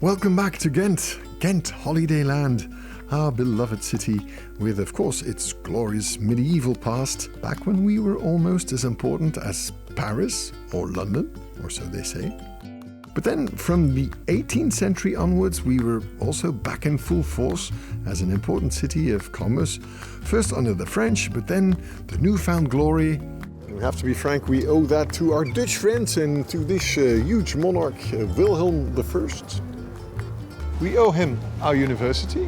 Welcome back to Gent Holidayland, our beloved city with, of course, its glorious medieval past, back when we were almost as important as Paris or London, or so they say. But then from the 18th century onwards, we were also back in full force as an important city of commerce, first under the French, but then the newfound glory. We have to be frank, we owe that to our Dutch friends and to this huge monarch, Wilhelm I. We owe him our university.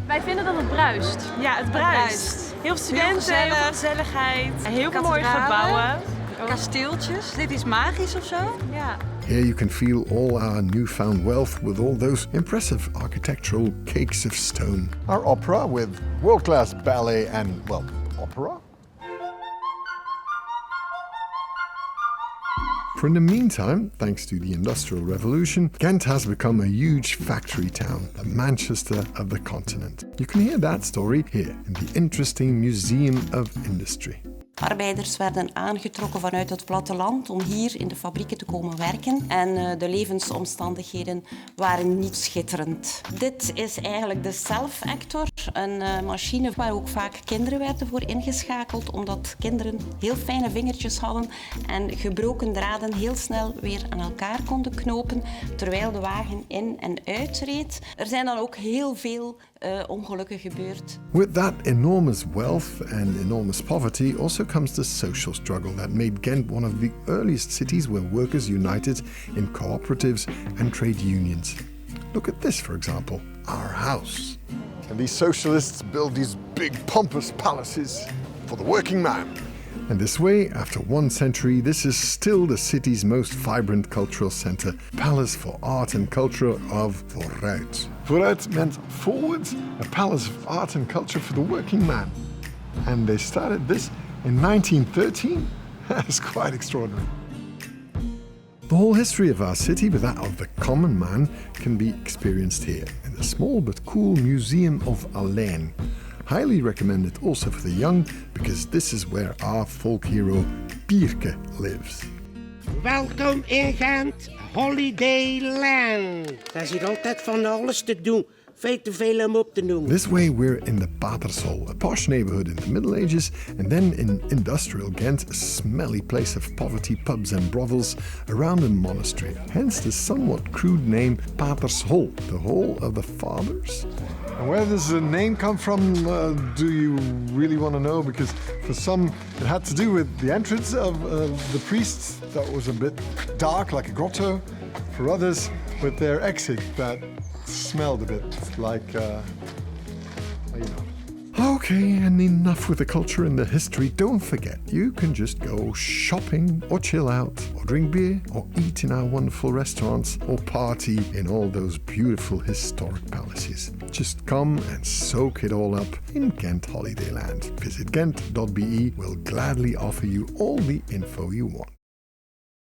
Wij vinden dat het bruist. Ja, het bruist. Heel veel studenten, heel veel gezelligheid. Heel veel mooie gebouwen. Kasteeltjes. Dit is magisch of zo? Ja. Here you can feel all our newfound wealth with all those impressive architectural cakes of stone. Our opera with world-class ballet and, well, opera. For in the meantime, thanks to the Industrial Revolution, Gent has become a huge factory town, the Manchester of the continent. You can hear that story here in the interesting Museum of Industry. Arbeiders werden aangetrokken vanuit het platteland om hier in de fabrieken te komen werken. En de levensomstandigheden waren niet schitterend. Dit is eigenlijk de self-actor, een machine waar ook vaak kinderen werden voor ingeschakeld, omdat kinderen heel fijne vingertjes hadden en gebroken draden heel snel weer aan elkaar konden knopen, terwijl de wagen in en uitreed. Er zijn dan ook heel veel ongelukken gebeurd. With that enormous wealth and enormous poverty also comes the social struggle that made Gent one of the earliest cities where workers united in cooperatives and trade unions. Look at this, for example, our house. And these socialists build these big pompous palaces for the working man. And this way, after 1 century, this is still the city's most vibrant cultural center, palace for art and culture of Vooruit. Vooruit meant forward, a palace of art and culture for the working man. And they started this in 1913. That's quite extraordinary. The whole history of our city, but that of the common man, can be experienced here in the small but cool Museum of Alijn. Highly recommended also for the young, because this is where our folk hero Pierke lives. Welkom in Gent Holidayland. Daar is hier altijd van alles te doen. Veel te veel om op te noemen. This way we're in the Patershol, a posh neighborhood in the Middle Ages, and then in industrial Gent, a smelly place of poverty, pubs and brothels around a monastery. Hence the somewhat crude name Patershol, the hole of the fathers. And where does the name come from, do you really want to know? Because for some it had to do with the entrance of the priests, that was a bit dark, like a grotto. For others, with their exit, that smelled a bit like, you know. Okay, and enough with the culture and the history. Don't forget, you can just go shopping or chill out or drink beer or eat in our wonderful restaurants or party in all those beautiful historic palaces. Just come and soak it all up in Gent Holidayland. Visit gent.be. We'll gladly offer you all the info you want.